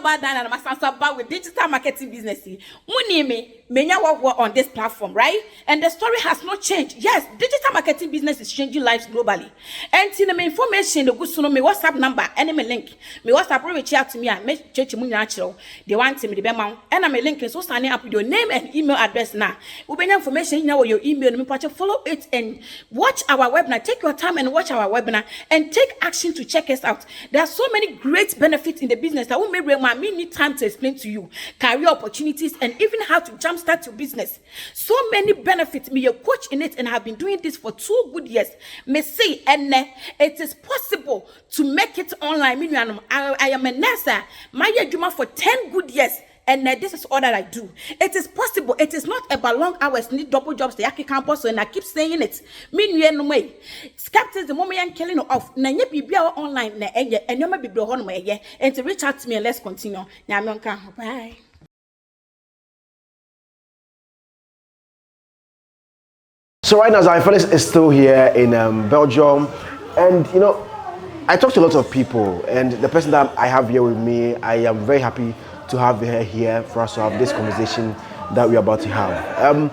about that and I'm about with digital marketing business. Many work on this platform, right? And the story has not changed. Yes, digital marketing business is changing lives globally. And in the information, the good soon me WhatsApp number, and me link. Me WhatsApp reach out to me and make church mu natural. They want me the bema, and I'm a link so signing up with your name and email address now. We bring information in your email. Me follow it and watch our webinar. Take your time and watch our webinar and take action to check us out. There are so many great benefits in the business that will make me need time to explain to you. Career opportunities and even how to jumpstart your business. So many benefits. Me, your coach in it, and have been doing this for 2 good years. Me see, and it is possible to make it online. I am a nurse. My year for 10 good years. And this is all that I do. It is possible. It is not about long hours, need double jobs, the Yaki campus, and I keep saying it. Mean way. Skeptics, the moment I'm killing off. Nanya be online, and you may be on way, and to reach out to me and let's continue. Bye. So right now, Zionfelix is still here in Belgium, and you know, I talk to a lot of people, and the person that I have here with me, I am very happy to have her here for us to have this conversation that we're about to have.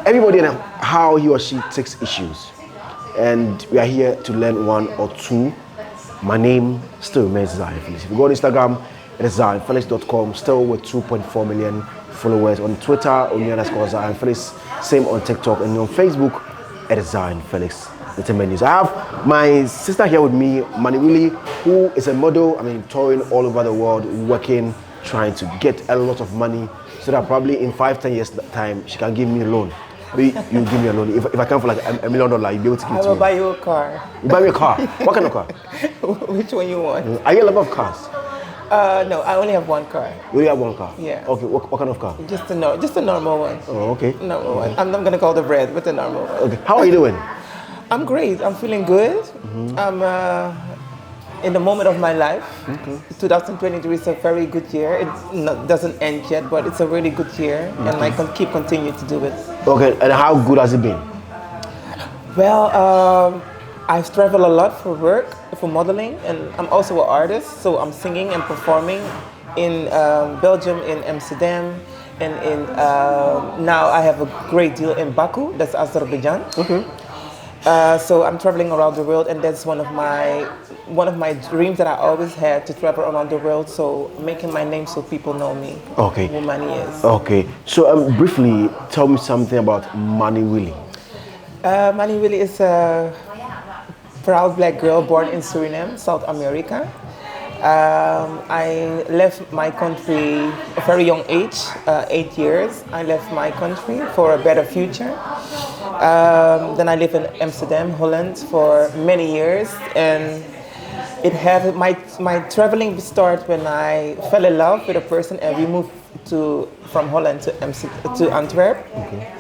Everybody knows how he or she takes issues, and we are here to learn 1 or 2. My name still remains Zionfelix. If you go on Instagram, it is Zionfelix.com, still with 2.4 million followers. On Twitter, _Zionfelix, same on TikTok, and on Facebook, it is Zionfelix. News. I have my sister here with me, Maniwili, who is a model. I mean, touring all over the world, working, trying to get a lot of money, so that probably in 5-10 years time she can give me a loan. Maybe you give me a loan. If I come for like $1 million, you'll be able to give it to me. I will buy you a car. You buy me a car? What kind of car? Which one you want? Are you a lover of cars? No, I only have 1 car. You only have 1 car? Yeah. Okay, what kind of car? Just a normal one. Oh, okay. Normal one. I'm not gonna call the red, but the normal one. Okay. How are you doing? I'm great. I'm feeling good. I'm in the moment of my life. 2023 is a very good year. It doesn't end yet, but it's a really good year, and I can continue to do it. Okay, and how good has it been? Well, I've traveled a lot for work, for modeling, and I'm also an artist, so I'm singing and performing in Belgium, in Amsterdam, and in now I have a great deal in Baku, that's Azerbaijan. So I'm traveling around the world, and that's one of my dreams that I always had, to travel around the world. So making my name so people know me. Okay. Who Mani is. Okay. So briefly, tell me something about Maniwili. Maniwili is a proud black girl born in Suriname, South America. I left my country at a very young age, 8 years. I left my country for a better future. Then I lived in Amsterdam, Holland for many years, and it had my traveling started when I fell in love with a person, and we moved from Holland to Antwerp. Okay.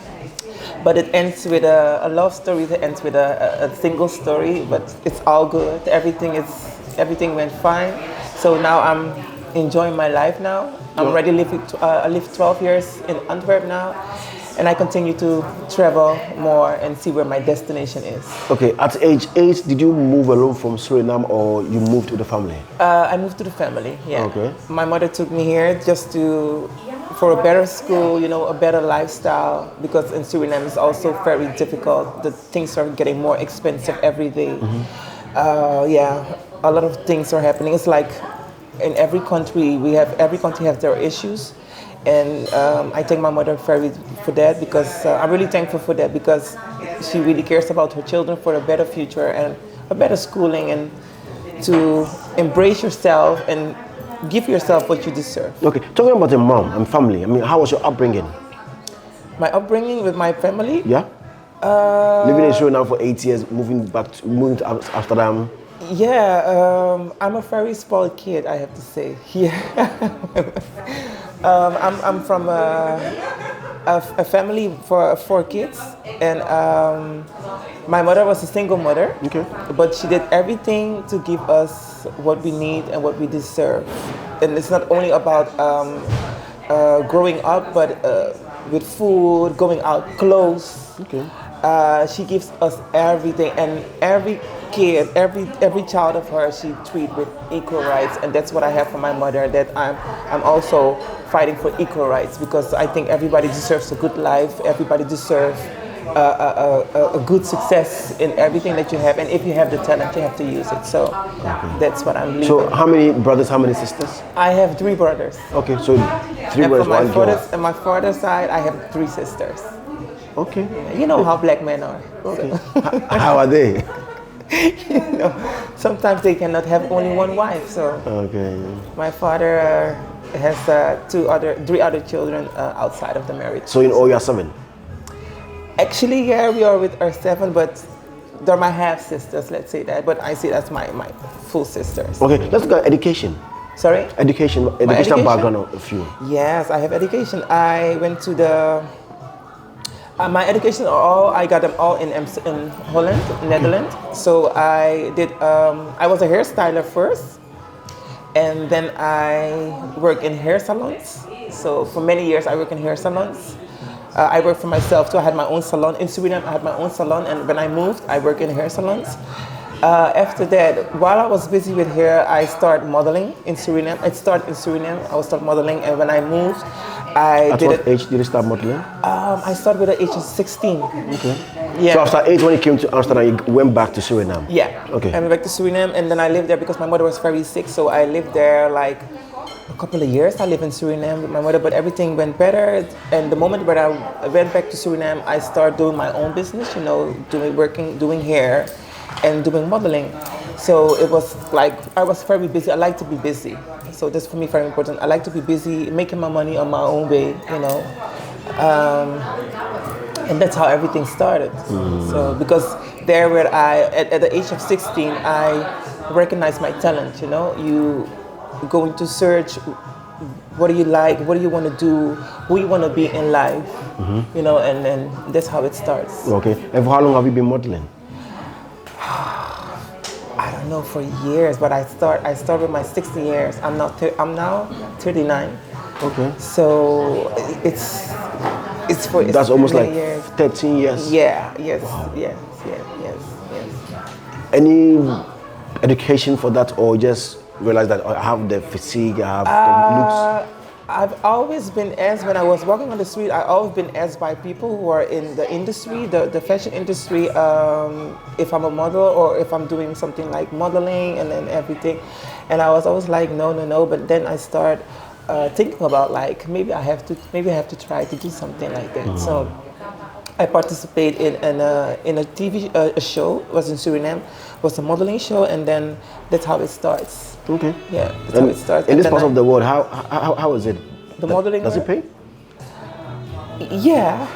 But it ends with a love story. It ends with a single story, but it's all good. Everything went fine. So now I'm enjoying my life now. I'm ready to live. I live 12 years in Antwerp now, and I continue to travel more and see where my destination is. Okay, at age 8, did you move alone from Suriname, or you moved with the family? I moved to the family, yeah. Okay. My mother took me here just for a better school, a better lifestyle, because in Suriname it's also very difficult. The things are getting more expensive every day. A lot of things are happening. It's like in every country has their issues. And I thank my mother for that, because I'm really thankful for that, because she really cares about her children for a better future and a better schooling, and to embrace yourself and give yourself what you deserve. Okay, talking about your mom and family, I mean, how was your upbringing? My upbringing with my family? Yeah. Living in Suriname for 8 years, moving to Amsterdam. Yeah, I'm a very spoiled kid, I have to say. Yeah. I'm from a family for 4 kids, and my mother was a single mother. Okay. But she did everything to give us what we need and what we deserve. And it's not only about growing up, but with food, going out, clothes. Okay. She gives us everything, and kid, every child of her, she treat with equal rights, and that's what I have for my mother. That I'm also fighting for equal rights, because I think everybody deserves a good life. Everybody deserves a good success in everything that you have, and if you have the talent, you have to use it. So that's what I'm believing. So how many brothers, how many sisters? I have 3 brothers. Okay, so 3 And brothers, from one girl. on my father's side, I have 3 sisters. Okay. You know how black men are. Okay. How are they? You know, sometimes they cannot have only one wife. So Okay. my father has 3 other children outside of the marriage. So in all, you are 7. Actually, yeah, we are with our 7, but they're my half sisters. Let's say that. But I see that's my full sisters. Okay, let's look at education. Sorry. Educational education? background of you. Yes, I have education. I went to the. My education I got them all in Holland, Netherlands. So I did. I was a hairstyler first, and then I worked in hair salons. So for many years, I worked in hair salons. I worked for myself too. I had my own salon in Suriname. I had my own salon, and when I moved, I worked in hair salons. After that, while I was busy with hair, I started modeling in Suriname. I started in Suriname. I was start modeling, and when I moved, At what age did you start modeling? I started with the age of 16. Okay. Yeah. So after 8, when you came to Amsterdam, you went back to Suriname? Yeah. Okay. I went back to Suriname, and then I lived there because my mother was very sick. So I lived there like a couple of years. I lived in Suriname with my mother, but everything went better. And the moment when I went back to Suriname, I started doing my own business. You know, doing hair, and doing modeling. So it was like I was very busy. I like to be busy. So that's for me very important. I like to be busy, making my money on my own way. You know. And that's how everything started. So because there where at the age of 16, I recognized my talent, you know. You go into search, what do you like, what do you want to do, who you want to be in life, you know, and then that's how it starts. Okay, and for how long have you been modeling? I don't know, for years, but I started with my 16 years. I'm now 39. Okay. So it's That's almost like years. 13 years. Yeah, yes, yes. Any education for that, or just realize that I have the physique, I have the looks? I've always been asked, when I was walking on the street, I've always been asked by people who are in the industry, the fashion industry, if I'm a model or if I'm doing something like modeling and then everything. And I was always like, no. But then I start thinking about like, maybe I have to try to do something like that. So I participated in a TV show. It was in Suriname. It was a modeling show, and then that's how it starts. Okay. Yeah, that's how it starts. In this part of the world, how is it? The modeling. Does it pay? Yeah,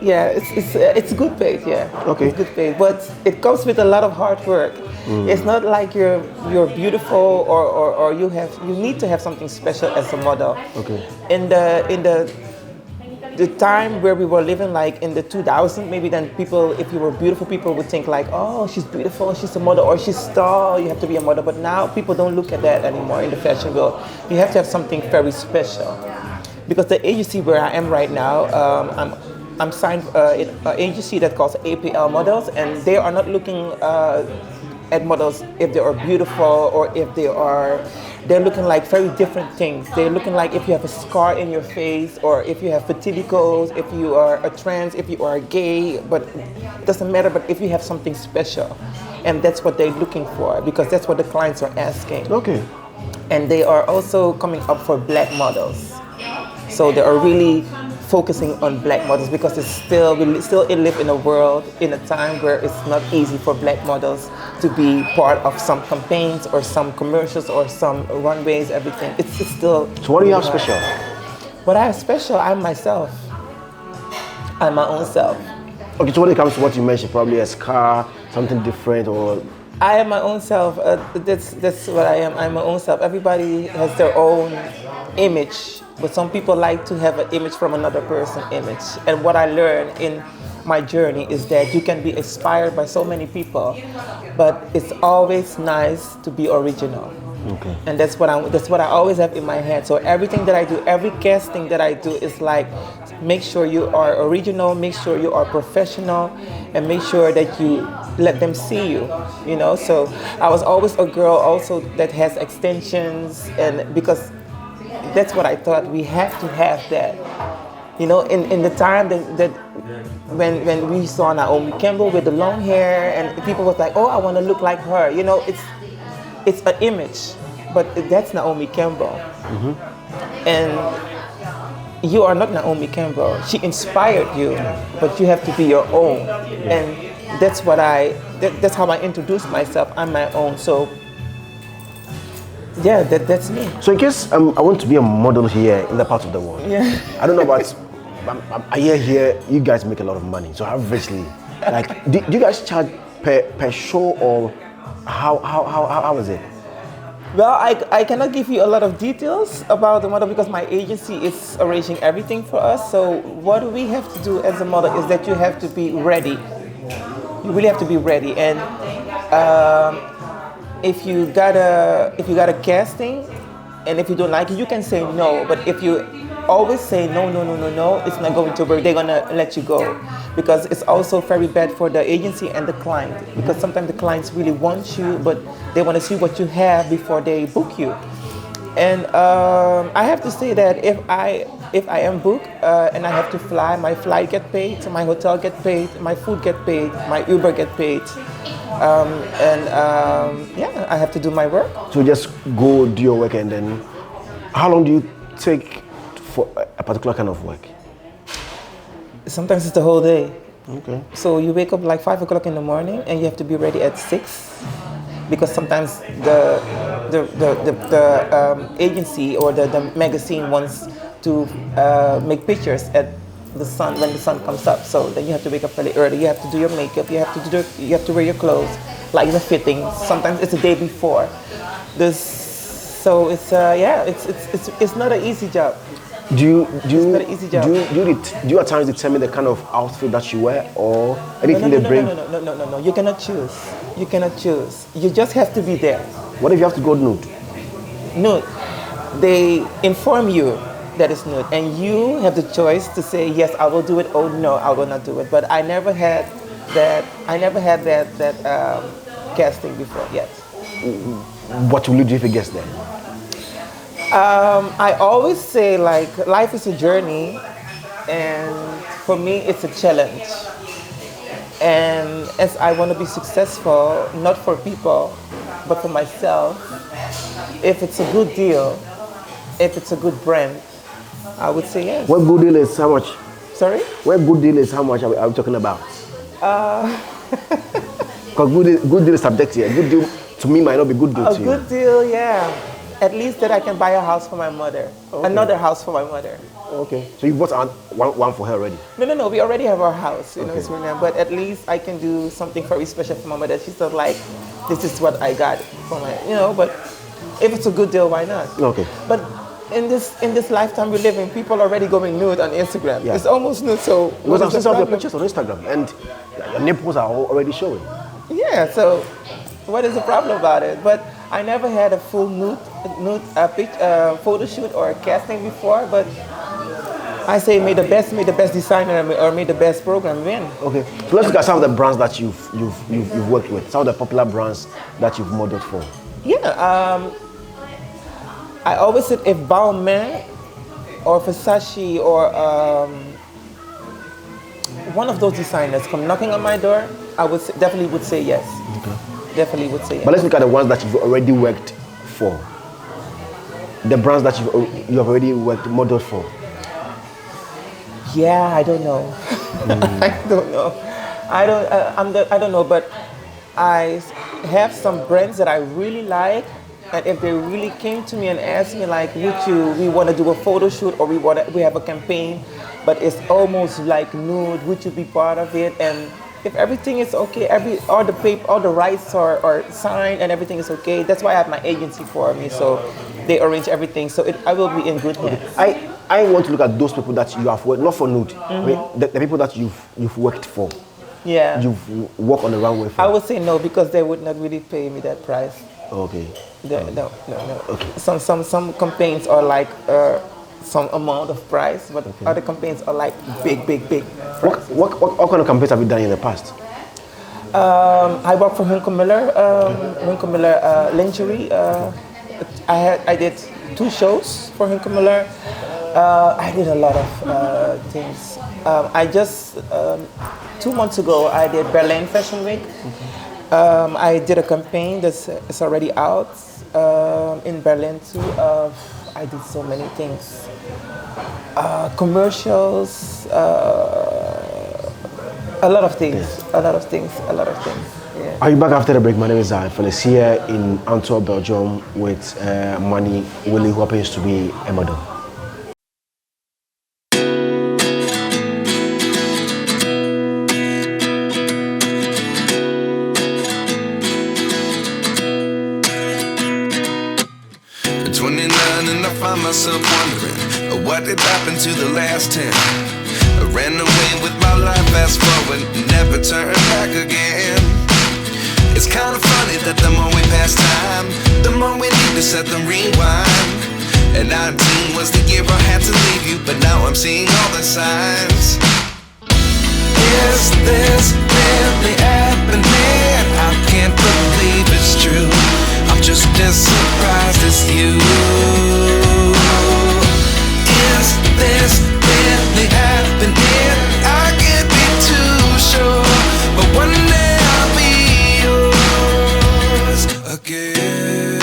it's good paid. Yeah, Okay. it's good paid, but it comes with a lot of hard work. It's not like you're beautiful or you need to have something special as a model. Okay. In the time where we were living, like in the 2000s, maybe then people, if you were beautiful, people would think like, oh, she's beautiful, she's a model, or she's tall, you have to be a model. But now people don't look at that anymore in the fashion world. You have to have something very special. Because the agency where I am right now, I'm signed in an agency that calls APL Models, and they are not looking at models if they are beautiful or if they're looking like very different things. They're looking like if you have a scar in your face, or if you have vitilicos, if you are a trans, if you are gay, but it doesn't matter, but if you have something special. And that's what they're looking for, because that's what the clients are asking. Okay. And they are also coming up for black models. So they are really focusing on black models, because we still live in a world, in a time where it's not easy for black models to be part of some campaigns or some commercials or some runways, everything. It's still. So what do you have special? What I have special, I'm myself. I'm my own self. Okay, so when it comes to what you mentioned, probably a scar, something different, or... I am my own self. That's what I am. I'm my own self. Everybody has their own image, but some people like to have an image from another person's image. And what I learned in my journey is that you can be inspired by so many people, but it's always nice to be original. Okay. And that's what I always have in my head. So everything that I do, every casting that I do is like, make sure you are original, make sure you are professional, and make sure that you let them see you, you know. So I was always a girl also that has extensions, and because that's what I thought, we have to have that. You know, in the time that when we saw Naomi Campbell with the long hair, and people was like, oh, I want to look like her. You know, it's an image, but that's Naomi Campbell. And you are not Naomi Campbell. She inspired you, but you have to be your own. And that's what that's how I introduce myself. I'm my own. So yeah, that's me. So in case I want to be a model here in the part of the world. Yeah. I don't know about, I hear here you guys make a lot of money. So obviously, like, do you guys charge per show, or how is it? Well, I cannot give you a lot of details about the model because my agency is arranging everything for us. So what we have to do as a model is that you have to be ready. You really have to be ready. And if you got a casting, and if you don't like it, you can say no. But if you always say no, it's not going to work. They're gonna let you go, because it's also very bad for the agency and the client. Because sometimes the clients really want you, but they want to see what you have before they book you. And I have to say that if I am booked and I have to fly, my flight get paid, my hotel get paid, my food get paid, my Uber get paid. Yeah, I have to do my work. So just go do your work, and then how long do you take for a particular kind of work? Sometimes it's the whole day. Okay. So you wake up like 5 o'clock in the morning, and you have to be ready at 6, because sometimes the agency or the magazine wants to make pictures at the sun when the sun comes up. So then you have to wake up really early. You have to do your makeup. You have to wear your clothes, like the fitting. Sometimes it's the day before. So it's it's not an easy job. Do you Do at times determine the kind of outfit that you wear, or anything they bring? No. You cannot choose. You cannot choose. You just have to be there. What if you have to go nude? Nude. They inform you that it's nude, and you have the choice to say yes, I will do it, or no, I will not do it. But I never had that. Casting before yet. What will you do if it gets there? I always say, like, life is a journey, and for me it's a challenge. And as I want to be successful, not for people, but for myself, if it's a good deal, if it's a good brand, I would say yes. What good deal is how much? Sorry? What good deal is how much are we talking about? Because good deal is subjective. A good deal to me might not be good deal to you. A good deal, yeah. At least that I can buy a house for my mother. Okay. Another house for my mother. Okay. So you bought one for her already? No. We already have our house, you okay. know. But at least I can do something very special for my mother. She's not like, this is what I got for my, you know. But if it's a good deal, why not? Okay. But in this lifetime we live in, people are already going nude on Instagram. Yeah. It's almost nude. So because I've seen some of your pictures on Instagram, and your nipples are already showing. Yeah. So what is the problem about it? But I never had a full nude photo shoot or casting before, but I say may the best designer or may the best program win. Okay, so let's look at some of the brands that you've worked with, some of the popular brands that you've modeled for. Yeah, I always said if Balmain or Versace or one of those designers come knocking on my door, I definitely would say yes. Okay. Definitely would say yes. But let's look at the ones that you've already worked for. The brands that you have already worked modeled for. Yeah, I don't know. I don't know. I don't know. But I have some brands that I really like, and if they really came to me and asked me like, we want to do a photo shoot, or we have a campaign, but it's almost like nude, would you be part of it? And if everything is okay, all the paper, all the rights are signed and everything is okay, that's why I have my agency for me. So they arrange everything. So I will be in good hands. I want to look at those people that you have worked, not for nude, the people that you've worked for. Yeah. You've walked on the runway for. I would say no, because they would not really pay me that price. Okay. No. Okay. Some campaigns are like some amount of price, but other campaigns are like big price. What kind of campaigns have you done in the past? I work for Hunke Miller Lingerie. I did 2 shows for Hunke Miller. I did a lot of things. I just 2 months ago I did Berlin Fashion Week. I did a campaign that's it's already out in Berlin too. I did so many things. Commercials, a lot of things, Yeah. Are you back after the break? My name is Zionfelix here in Antwerp, Belgium with Manny Willie, who happens to be a model. At 29 and I find myself wondering what did happen to the last 10. I ran away with my life, fast forward, never turn back again. It's kind of funny that the more we pass time, the more we need to set the rewind. And 19 was the year I had to leave you, but now I'm seeing all the signs. Is this really happening? I can't believe it's true. I'm just as surprised as you. Is this really happening? I can't be too sure, but one day I'll be yours again.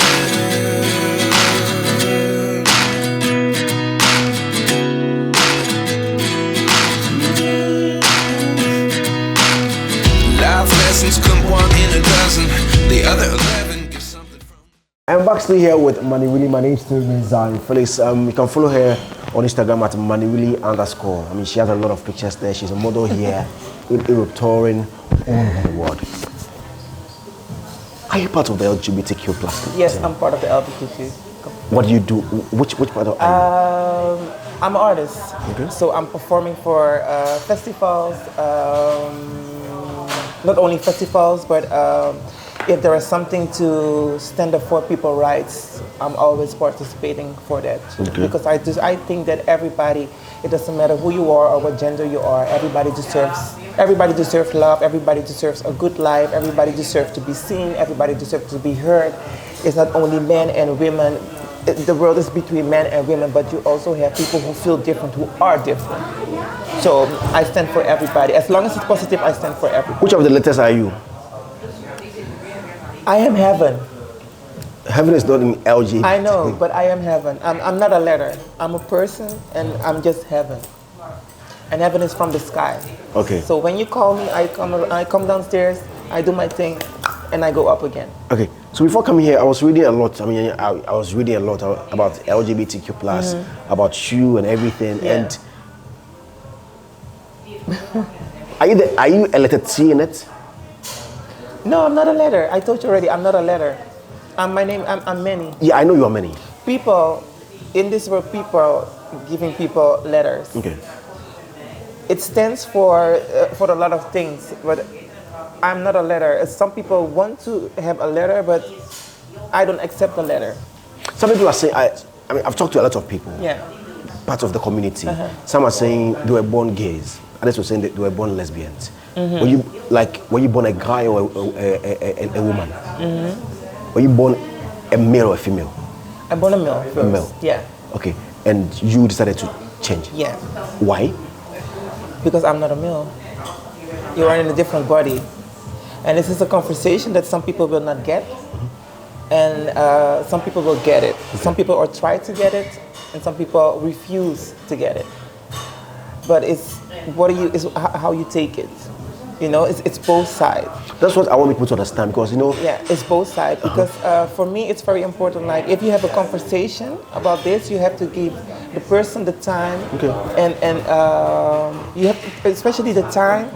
Life lessons come 1 in a dozen. The other 11 give something from. I'm back still here with Manny Willie. My name is still Zionfelix. You can follow her on Instagram at MannyWillie_. I mean, she has a lot of pictures there. She's a model here in Europe, touring all over the world. Are you part of the LGBTQ plus? Yes, I'm part of the LGBTQ. What do you do? Which part of are you? I'm an artist, Okay. so I'm performing for festivals. Not only festivals, but if there is something to stand up for people's rights, I'm always participating for that. Okay. Because I think that everybody, it doesn't matter who you are or what gender you are, everybody deserves love, everybody deserves a good life, everybody deserves to be seen, everybody deserves to be heard. It's not only men and women. The world is between men and women, but you also have people who feel different, who are different. So I stand for everybody. As long as it's positive, I stand for everybody. Which of the letters are you? I am heaven. Heaven is not in LGBT. I know, but I am heaven. I'm not a letter. I'm a person, and I'm just heaven. And heaven is from the sky. Okay. So when you call me, I come downstairs, I do my thing, and I go up again. Okay. So before coming here, I was reading a lot. I mean, I was reading a lot about LGBTQ plus, about you and everything. Yeah. And are you a letter T in it? No, I'm not a letter. I told you already, I'm not a letter. I'm many. Yeah, I know you are many. People, in this world, people giving people letters. Okay. It stands for a lot of things, but I'm not a letter. Some people want to have a letter, but I don't accept a letter. Some people are saying, I mean, I've talked to a lot of people, Yeah. part of the community. Some are saying they were born gays. Others were saying that they were born lesbians. Were you born a guy or a woman? Were you born a male or a female? I'm born a male first. A male. Yeah. Okay. And you decided to change? Yeah. Why? Because I'm not a male. You are in a different body. And this is a conversation that some people will not get. And some people will get it. Some people will try to get it, and some people refuse to get it. But it's how you take it. You know, it's both sides. That's what I want people to understand, because Yeah, it's both sides. Because for me, it's very important. Like, if you have a conversation about this, you have to give the person the time, and you have especially the time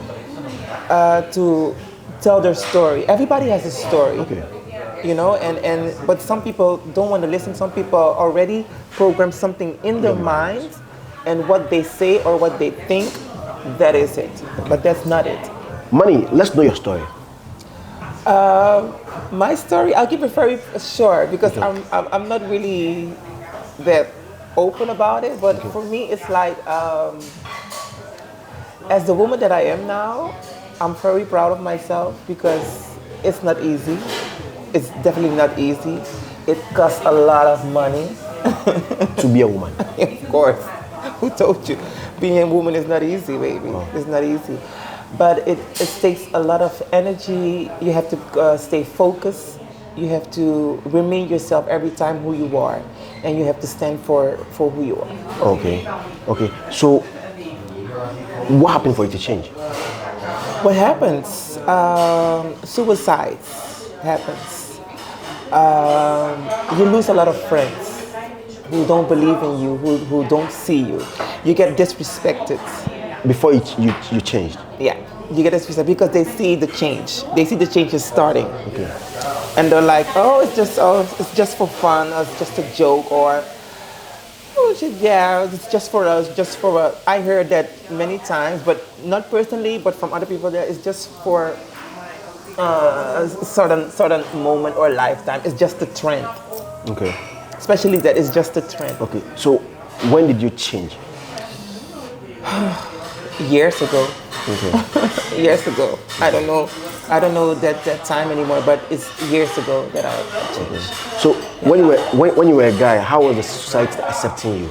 to tell their story. Everybody has a story. Okay. You know, but some people don't want to listen. Some people already program something in their minds, and what they say or what they think, that is it. But that's not it. Manny, let's know your story. My story, I'll keep it very short, because I'm not really that open about it. But for me, it's like, as the woman that I am now, I'm very proud of myself because it's not easy. It's definitely not easy. It costs a lot of money. To be a woman. Of course. Who told you? Being a woman is not easy, baby. Oh. It's not easy. But it takes a lot of energy. You have to stay focused. You have to remain yourself every time who you are. And you have to stand for who you are. Okay. Okay. So, what happened for you to change? What happens? Suicides happens. You lose a lot of friends who don't believe in you, who don't see you. You get disrespected. Before you changed? Yeah, you get disrespected because they see the change. They see the change is starting. Okay. And they're like, oh, it's just for fun, or it's just a joke, or yeah, it's just for us, I heard that many times, but not personally, but from other people there, it's just for a certain moment or lifetime. It's just a trend. Okay. Especially that it's just a trend. Okay. So, when did you change? Years ago. Okay. Years ago. I don't know that time anymore, but it's years ago that I changed. So when you were a guy, how was the society accepting you?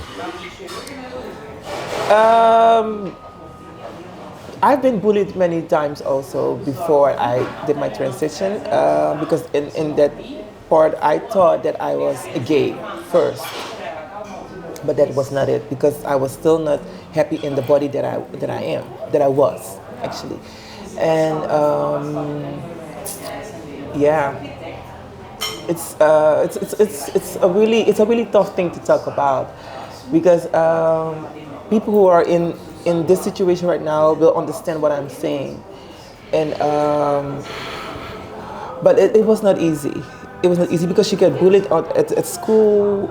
I've been bullied many times also before I did my transition because in that part I thought that I was gay first, but that was not it because I was still not happy in the body that I was actually. And yeah, it's a really tough thing to talk about because people who are in this situation right now will understand what I'm saying, and but it was not easy. It was not easy because you get bullied at school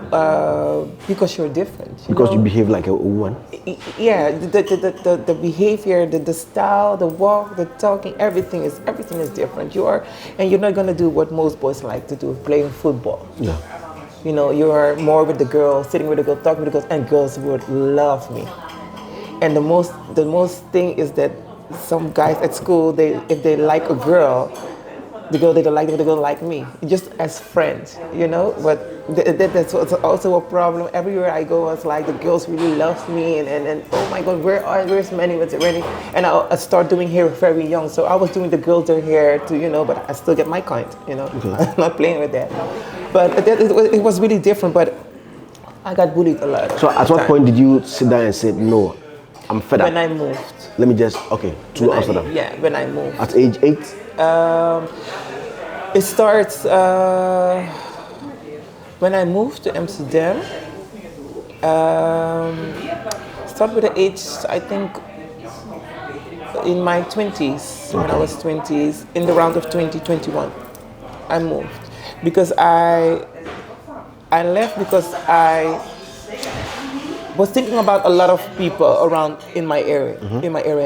because you're different. Because you behave like a woman? Yeah, the behavior, the style, the walk, the talking, everything is different. You're not gonna do what most boys like to do, playing football. Yeah. You know, you are more with the girls, sitting with the girls, talking with the girls, and girls would love me. And the most thing is that some guys at school, if they like a girl, the girl they don't like, the girl like me, just as friends, you know. But that's also a problem. Everywhere I go, it's like the girls really love me, and oh my God, where's Manny? And I start doing hair very young, so I was doing the girls their hair too, you know. But I still get my kind, you know. Okay. I'm not playing with that. But it was really different. But I got bullied a lot. So at what point did you sit down and say, no, I'm fed up? When I moved. Let me just to Amsterdam. When I moved. At age 8? It starts when I moved to Amsterdam. Start with the age, I think, in my 20s. Okay. When I was 20s, in the round of 2021, I moved because I left because I was thinking about a lot of people around in my area,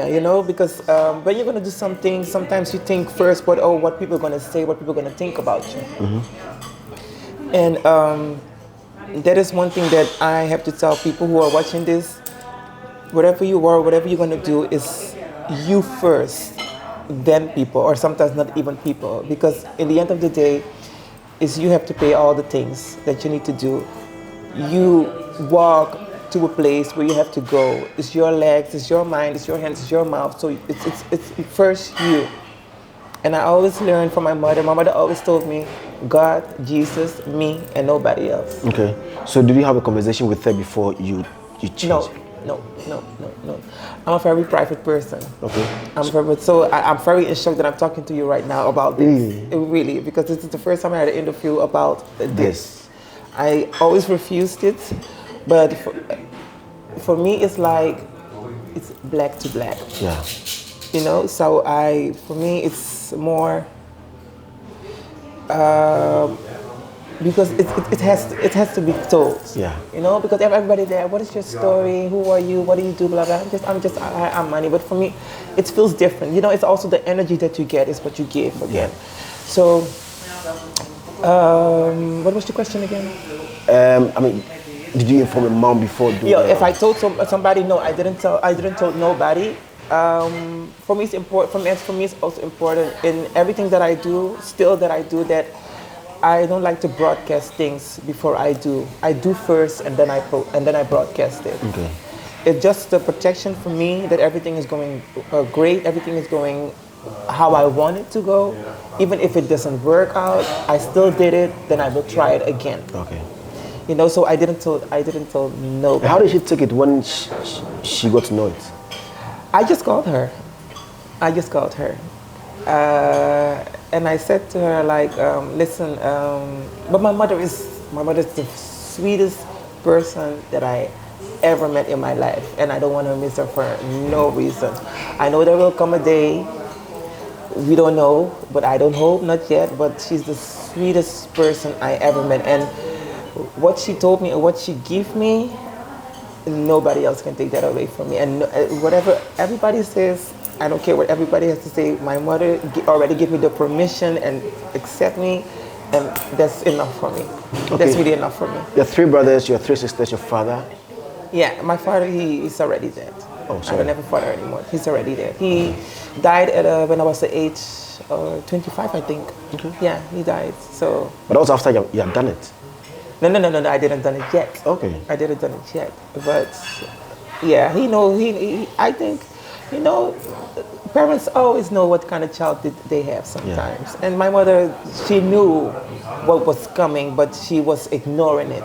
you know, because when you're gonna do something, sometimes you think first, what people are gonna say, what people are gonna think about you. Mm-hmm. And that is one thing that I have to tell people who are watching this. Whatever you are, whatever you're gonna do is you first, then people, or sometimes not even people, because in the end of the day, is you have to pay all the things that you need to do. You walk to a place where you have to go. It's your legs, it's your mind, it's your hands, it's your mouth. So it's first you. And I always learned from my mother. My mother always told me, God, Jesus, me, and nobody else. Okay. So did you have a conversation with her before you changed? No. I'm a very private person. Okay. I'm very in shock that I'm talking to you right now about this. Really, because this is the first time I had an interview about this. I always refused it. But for me, it's like, it's black to black. Yeah. You know, so for me, it's more, because it has to be told. Yeah. You know, because everybody there, what is your story? Who are you? What do you do? Blah, blah. I'm money. But for me, it feels different. You know, it's also the energy that you get is what you give again. Yeah. So, what was your question again? Did you inform your mom before doing if I told somebody, no, I didn't tell nobody. For me, it's important. For me, it's also important in everything that I do. Still, that I do that. I don't like to broadcast things before I do. I do first, and then I broadcast it. Okay. It's just the protection for me that everything is going great. Everything is going how I want it to go. Even if it doesn't work out, I still did it. Then I will try it again. Okay. You know, so I didn't tell nobody. How did she take it when she got to know it? I just called her. And I said to her, like, listen, but my mother is the sweetest person that I ever met in my life, and I don't want to miss her for no reason. I know there will come a day, we don't know, but I don't hope, not yet, but she's the sweetest person I ever met. And what she told me and what she gave me, nobody else can take that away from me. And whatever everybody says, I don't care what everybody has to say. My mother already gave me the permission and accept me, and that's enough for me. Okay. That's really enough for me. Your 3 brothers, your 3 sisters, your father? Yeah, my father, he's already dead. Oh, sorry. I don't have a father anymore. He's already dead. He died at when I was the age 25, I think. Okay. Yeah, he died. So. But that was after you had done it? No, I didn't done it yet. Okay. I didn't done it yet. But yeah, I think, you know, parents always know what kind of child they have sometimes. Yeah. And my mother, she knew what was coming, but she was ignoring it.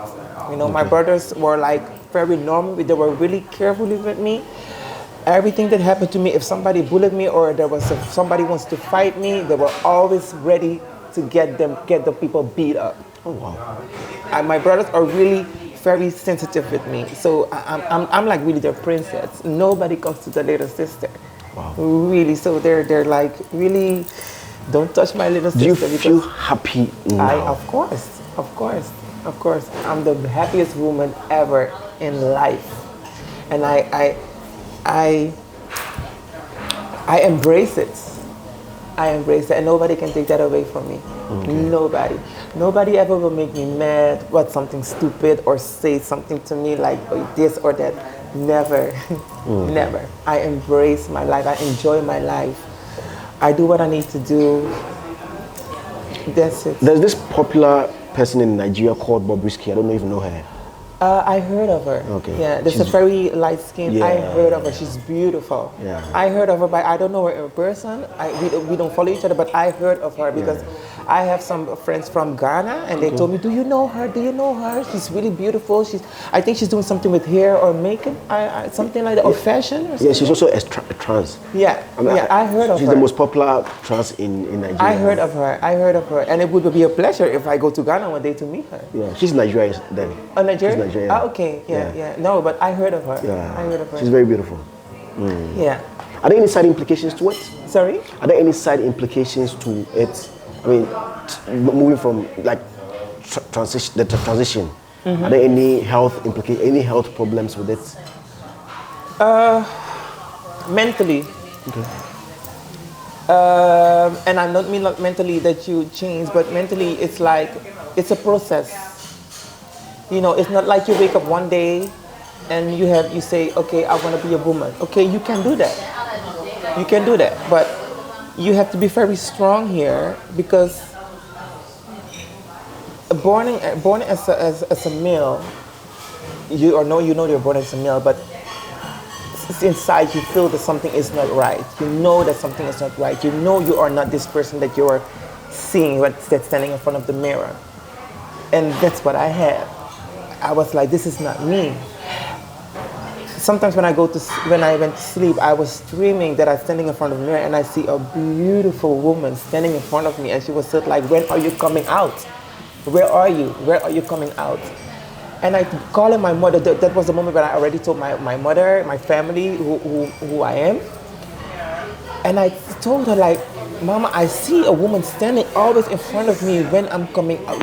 You know, okay. My brothers were like very normal. They were really careful with me. Everything that happened to me, if somebody bullied me or if somebody wants to fight me, they were always ready to get the people beat up. Oh wow! And my brothers are really very sensitive with me, so I'm like really their princess. Nobody comes to the little sister. Wow. Really, so they're like really, don't touch my little sister. Do you feel happy now? Of course. I'm the happiest woman ever in life, and I embrace it. And nobody can take that away from me. Okay. Nobody ever will make me mad about something stupid or say something to me like this or that. Never, never. I embrace my life. I enjoy my life. I do what I need to do. That's it. There's this popular person in Nigeria called Bobrisky. I don't even know her. I heard of her. Okay. Yeah, there's a very light skin. Yeah. I heard of her. She's beautiful. Yeah. I heard of her, but I don't know her in person. We don't follow each other, but I heard of her because I have some friends from Ghana, and they told me, "Do you know her? Do you know her? She's really beautiful. I think she's doing something with hair or makeup, something like that, or fashion." Or something. Yeah, she's also a trans. Yeah, I heard of her. She's the most popular trans in Nigeria. I heard of her, and it would be a pleasure if I go to Ghana one day to meet her. Yeah, she's Nigerian then. Oh, Nigeria? Nigeria. Ah, okay, yeah. No, but I heard of her. Yeah. I heard of her. She's very beautiful. Yeah. Are there any side implications to it? Sorry? Are there any side implications to it? I mean, moving from like transition. Are there any any health problems with it? Mentally. Okay. And I don't mean like mentally that you change, but mentally it's like, it's a process. You know, it's not like you wake up one day and you say, okay, I want to be a woman. Okay, you can do that. But you have to be very strong here, because born as a male, you know you're born as a male, but inside you feel that something is not right. You know that something is not right. You know you are not this person that you're seeing that's standing in front of the mirror. And that's what I had. I was like, this is not me. Sometimes when I went to sleep, I was dreaming that I'm standing in front of the mirror and I see a beautiful woman standing in front of me, and she was said like, when are you coming out? Where are you? Where are you coming out? And I called my mother. That was the moment when I already told my mother, my family, who I am. And I told her like, Mama, I see a woman standing always in front of me when I'm coming out.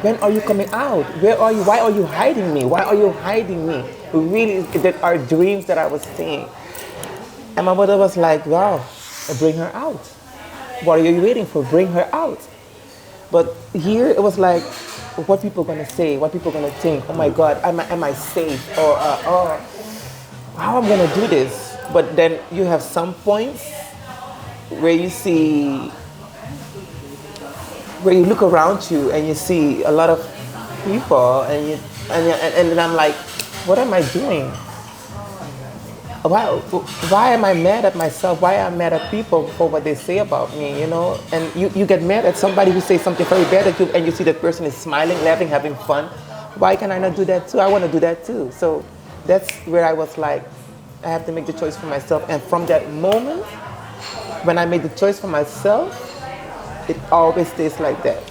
When are you coming out? Where are you? Why are you hiding me? Why are you hiding me? Really, that are dreams that I was seeing. And my mother was like, wow, bring her out. What are you waiting for? Bring her out. But here it was like, what people gonna say? What people gonna think? Oh my God, am I safe? Or how I'm gonna do this? But then you have some points where you see, where you look around you and you see a lot of people, and then I'm like, what am I doing? Why am I mad at myself? Why am I mad at people for what they say about me, you know? And you get mad at somebody who says something very bad at you, and you see that person is smiling, laughing, having fun. Why can I not do that too? I want to do that too. So that's where I was like, I have to make the choice for myself. And from that moment, when I made the choice for myself, it always stays like that.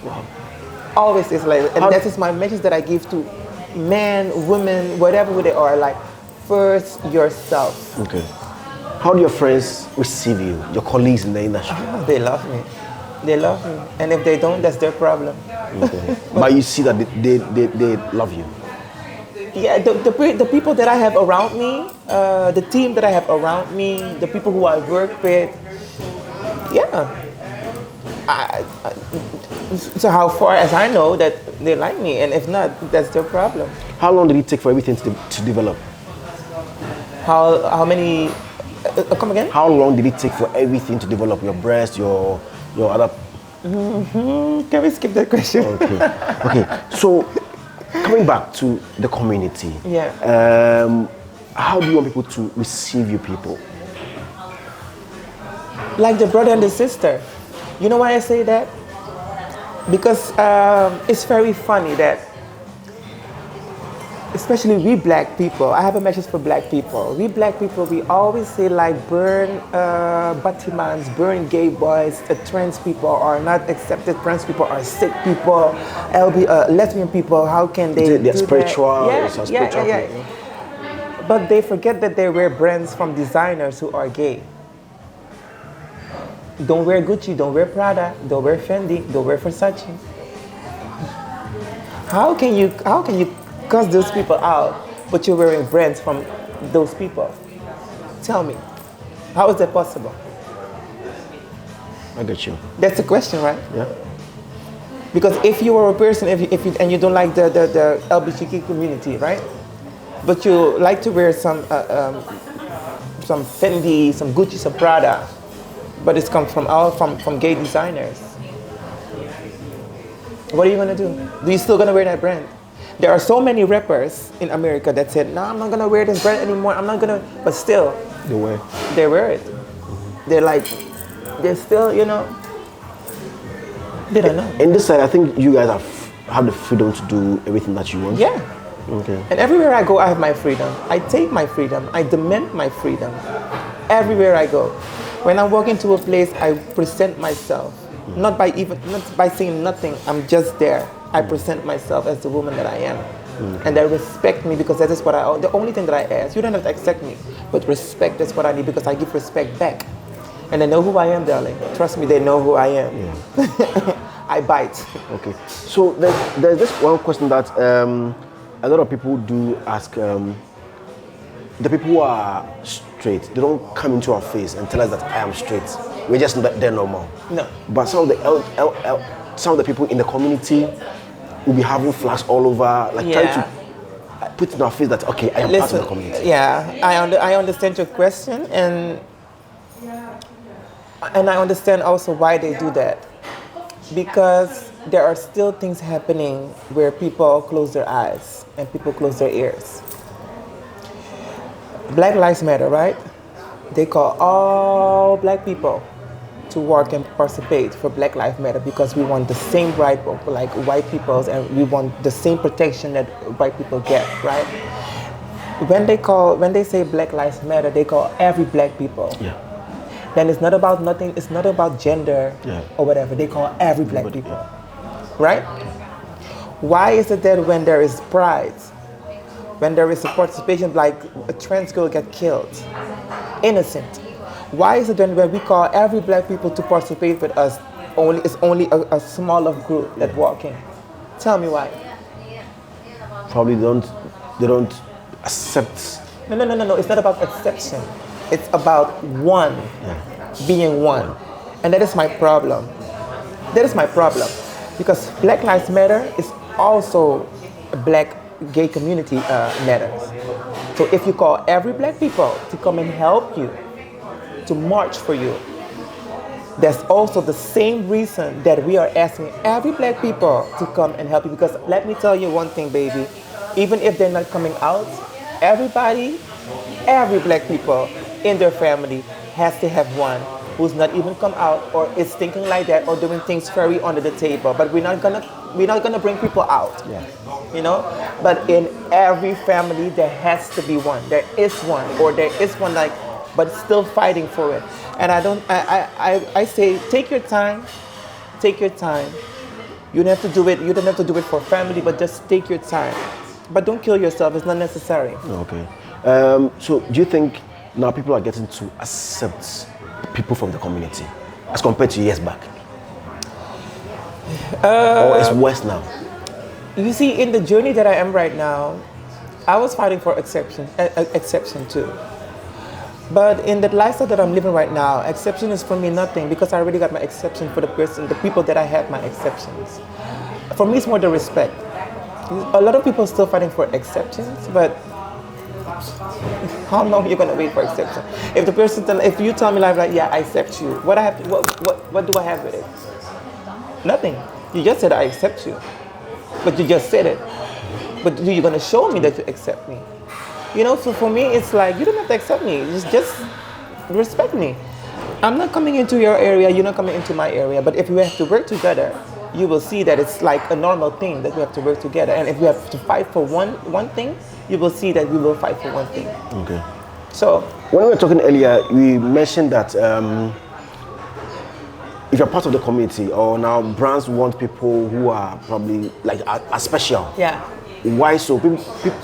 Always stays like that. And that is my message that I give to men, women, whatever they are, like, first yourself. Okay. How do your friends receive you, your colleagues in the industry? Oh, they love me. They love me. And if they don't, that's their problem. Okay. But you see that they love you. Yeah, the people that I have around me, the team that I have around me, the people who I work with, yeah. So how far as I know that they like me, and if not, that's their problem. How long did it take for everything to develop? How many? Come again? How long did it take for everything to develop? Your breast, your other. Can we skip that question? Okay. Okay. So, coming back to the community. Yeah. How do you want people to receive you people? Like the brother and the sister. You know why I say that? Because it's very funny that, especially we black people, I have a message for black people. We black people, we always say like burn batimans, burn gay boys, trans people are not accepted, trans people are sick people, lesbian people, how can they They're do spiritual, that? Yeah. But they forget that they wear brands from designers who are gay. Don't wear Gucci, don't wear Prada, don't wear Fendi, don't wear Versace. How can you cuss those people out, but you're wearing brands from those people? Tell me, how is that possible? I get you. That's the question, right? Yeah. Because if you are a person, if you and you don't like the LGBTQ community, right? But you like to wear some Fendi, some Gucci, some Prada, but it's come from gay designers. What are you gonna do? Do you still gonna wear that brand? There are so many rappers in America that said, no, I'm not gonna wear this brand anymore. I'm not gonna, but still, they wear it. They're like, they're still, you know, they don't know. In this side, I think you guys have the freedom to do everything that you want. Yeah. Okay. And everywhere I go, I have my freedom. I take my freedom. I demand my freedom. Everywhere I go. When I walk into a place, I present myself. Not by saying nothing. I'm just there. I present myself as the woman that I am. And they respect me because that is what the only thing that I ask. You don't have to accept me, but respect is what I need because I give respect back. And they know who I am, darling. Trust me, they know who I am. Yeah. I bite. Okay. So there's this one question that a lot of people do ask. The people who are straight, they don't come into our face and tell us that I am straight. We're just not they're normal. No. But some of the people in the community will be having flags all over, like trying to put in our face that okay, I am part of the community. Yeah, I understand your question, and I understand also why they do that, because there are still things happening where people close their eyes and people close their ears. Black Lives Matter, right? They call all black people to work and participate for Black Lives Matter because we want the same right like white people's, and we want the same protection that white people get, right? When they say Black Lives Matter, they call every black people. Yeah. Then it's not about nothing, it's not about gender or whatever. They call every black people, right? Why is it that when there is pride, when there is a participation, like a trans girl get killed, innocent, why is it then when we call every black people to participate with us, it's only a smaller group that walk in? Tell me why. Probably they don't accept. No, it's not about exception. It's about one, being one. And that is my problem. That is my problem. Because Black Lives Matter is also a black gay community matters. So if you call every black people to come and help you, to march for you, that's also the same reason that we are asking every black people to come and help you. Because let me tell you one thing, baby, even if they're not coming out, every black people in their family has to have one who's not even come out or is thinking like that or doing things very under the table. But we're not gonna bring people out. Yeah. You know? But in every family there has to be one. There is one, or there is one like, but still fighting for it. And I say take your time. Take your time. You don't have to do it. You don't have to do it for family, but just take your time. But don't kill yourself. It's not necessary. Okay. So do you think now people are getting to accept people from the community as compared to years back? Or it's worse now? You see, in the journey that I am right now, I was fighting for exception too. But in the lifestyle that I'm living right now, exception is for me nothing, because I already got my exception for the people that I have my exceptions. For me, it's more the respect. A lot of people are still fighting for exceptions, but how long are you gonna wait for exception? If you tell me like, yeah, I accept you, what do I have with it? Nothing. You just said I accept you, but you just said it. But you're gonna show me that you accept me. You know, so for me, it's like, you don't have to accept me. Just respect me. I'm not coming into your area, you're not coming into my area. But if we have to work together, you will see that it's like a normal thing that we have to work together. And if we have to fight for one thing, you will see that we will fight for one thing. Okay. So when we were talking earlier, we mentioned that if you're part of the community, or now brands want people who are probably like are special. yeah. Why so?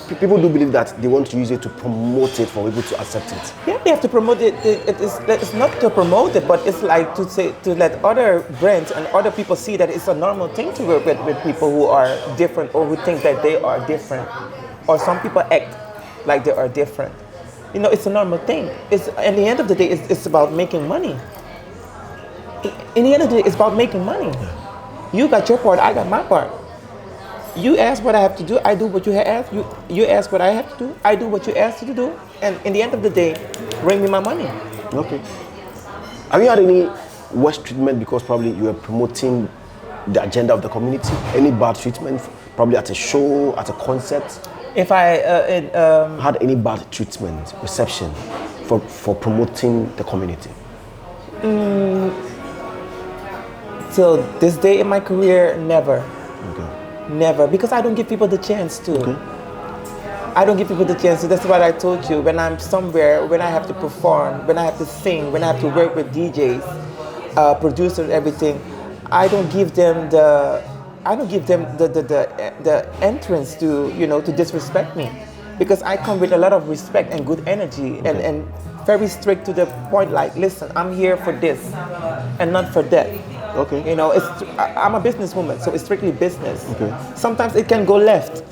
People do believe that they want to use it to promote it for people to accept it. Yeah, they have to promote it. It's not to promote it, but it's like to let other brands and other people see that it's a normal thing to work with people who are different, or who think that they are different, or some people act like they are different. You know, it's a normal thing. It's at the end of the day, it's about making money. In the end of the day, it's about making money. You got your part, I got my part. You ask what I have to do, I do what you ask. You ask what I have to do, I do what you ask to do. And in the end of the day, bring me my money. Okay. Have you had any worse treatment because probably you were promoting the agenda of the community? Any bad treatment, probably at a show, at a concert? If I had any bad treatment, reception for promoting the community? Till this day in my career, never. Okay. Never, because I don't give people the chance to. Okay. I don't give people the chance to. That's what I told you. When I'm somewhere, when I have to perform, when I have to sing, when I have to work with DJs, producers, everything, I don't give them the entrance to, you know, to disrespect me, because I come with a lot of respect and good energy. Okay. and very strict to the point. Like, listen, I'm here for this and not for that. Okay. You know, I'm a businesswoman, so it's strictly business. Okay. Sometimes it can go left,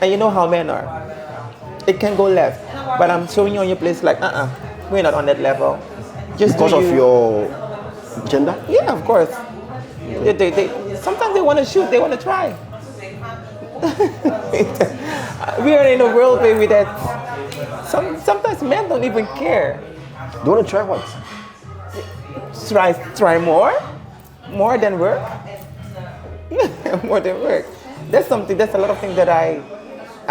and you know how men are. It can go left, but I'm showing you on your place like, we're not on that level. Just Because of your gender? Yeah, of course. They sometimes they want to shoot, they want to try. We are in a world, baby, that sometimes men don't even care. Do you want to try what? Try more than work. Yeah, more than work. That's a lot of things that I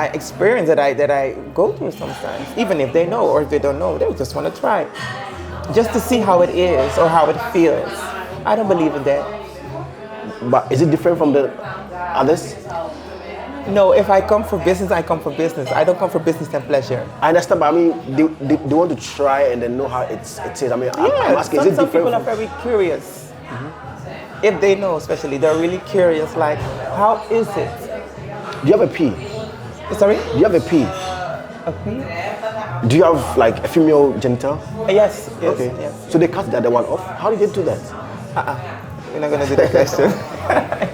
experience, that I go through sometimes. Even if they know or if they don't know, they just want to try, just to see how it is or how it feels. I don't believe in that. But is it different from the others? No, if I come for business, I come for business. I don't come for business and pleasure. I understand, but I mean, they want to try and then know how it is. I mean, I'm asking, is it some different? people are very curious. If they know, especially, they're really curious. Like, how is it? Do you have a P? Sorry? Do you have a P? A P? Do you have like a female genital? Yes. Okay. Yes. So they cut the other one off. How did they do that? You're not gonna do that question.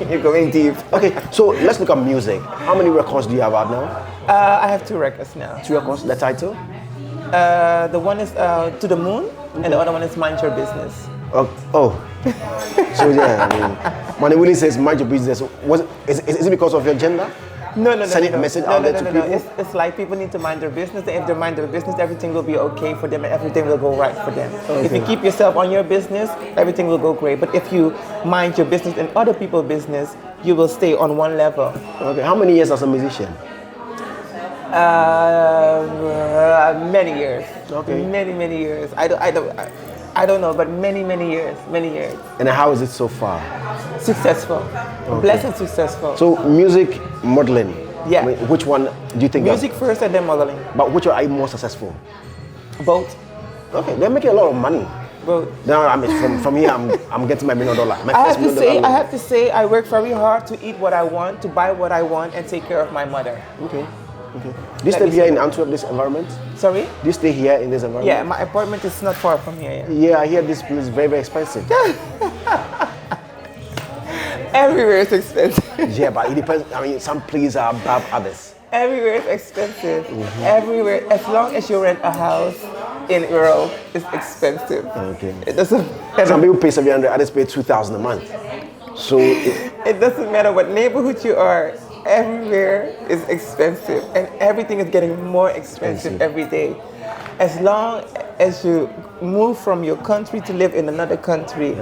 You're going deep. Okay, so let's look at music. How many records do you have out now? I have 2 records now. 2 records. The title? The one is To the Moon, and the other one is Mind Your Business. Oh. So yeah, I mean, when it really says mind your business, is it because of your gender? sending a message out there to people? It's like people need to mind their business. And if they mind their business, everything will be okay for them and everything will go right for them. Okay. If you keep yourself on your business, everything will go great. But if you mind your business and other people's business, you will stay on one level. Okay. How many years as a musician? Many years. Okay. Many years. I don't know, but many years. And how is it so far? Successful. Okay. Blessed and successful. So music, modeling. Yeah. I mean, which one do you think? Music first and then modeling. But which are you more successful? Both. Okay, they're making a lot of money. Both. Now I mean, from here, I'm getting my $1 million. My I first $1 million. have to say, I work very hard to eat what I want, to buy what I want, and take care of my mother. Okay. Okay. Do you stay here in Antwerp, this environment? Sorry? Do you stay here in this environment? Yeah, my apartment is not far from here. Yeah. Yeah, I hear this place is very, very expensive. Everywhere is expensive. Yeah, but it depends. I mean, some places are above others. Everywhere is expensive. Everywhere, as long as you rent a house in Europe, it's expensive. Okay. It doesn't matter. Some people pay 700, others pay 2,000 a month. So It doesn't matter what neighborhood you are. Everywhere is expensive, and everything is getting more expensive every day. As long as you move from your country to live in another country,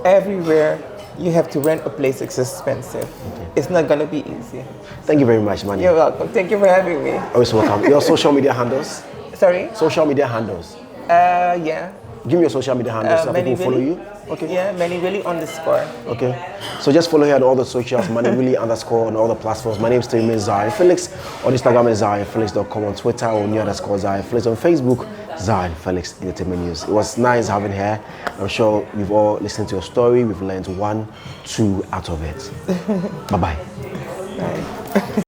everywhere you have to rent a place. It's expensive. Okay. It's not gonna be easy. Thank you very much, Manny. You're welcome. Thank you for having me. Always welcome. Your social media handles? Sorry? Social media handles. Yeah. Give me your social media handles so people follow Willy. you. Okay. Yeah, Manny Willy _. Okay. So just follow here on all the socials, Manny Willy _ on all the platforms. My name still remains Zionfelix. On Instagram is Zionfelix.com. On Twitter, on _Zionfelix. On Facebook, Zionfelix Entertainment News. It was nice having her. I'm sure we've all listened to your story. We've learned 1, 2 out of it. Bye-bye. Bye.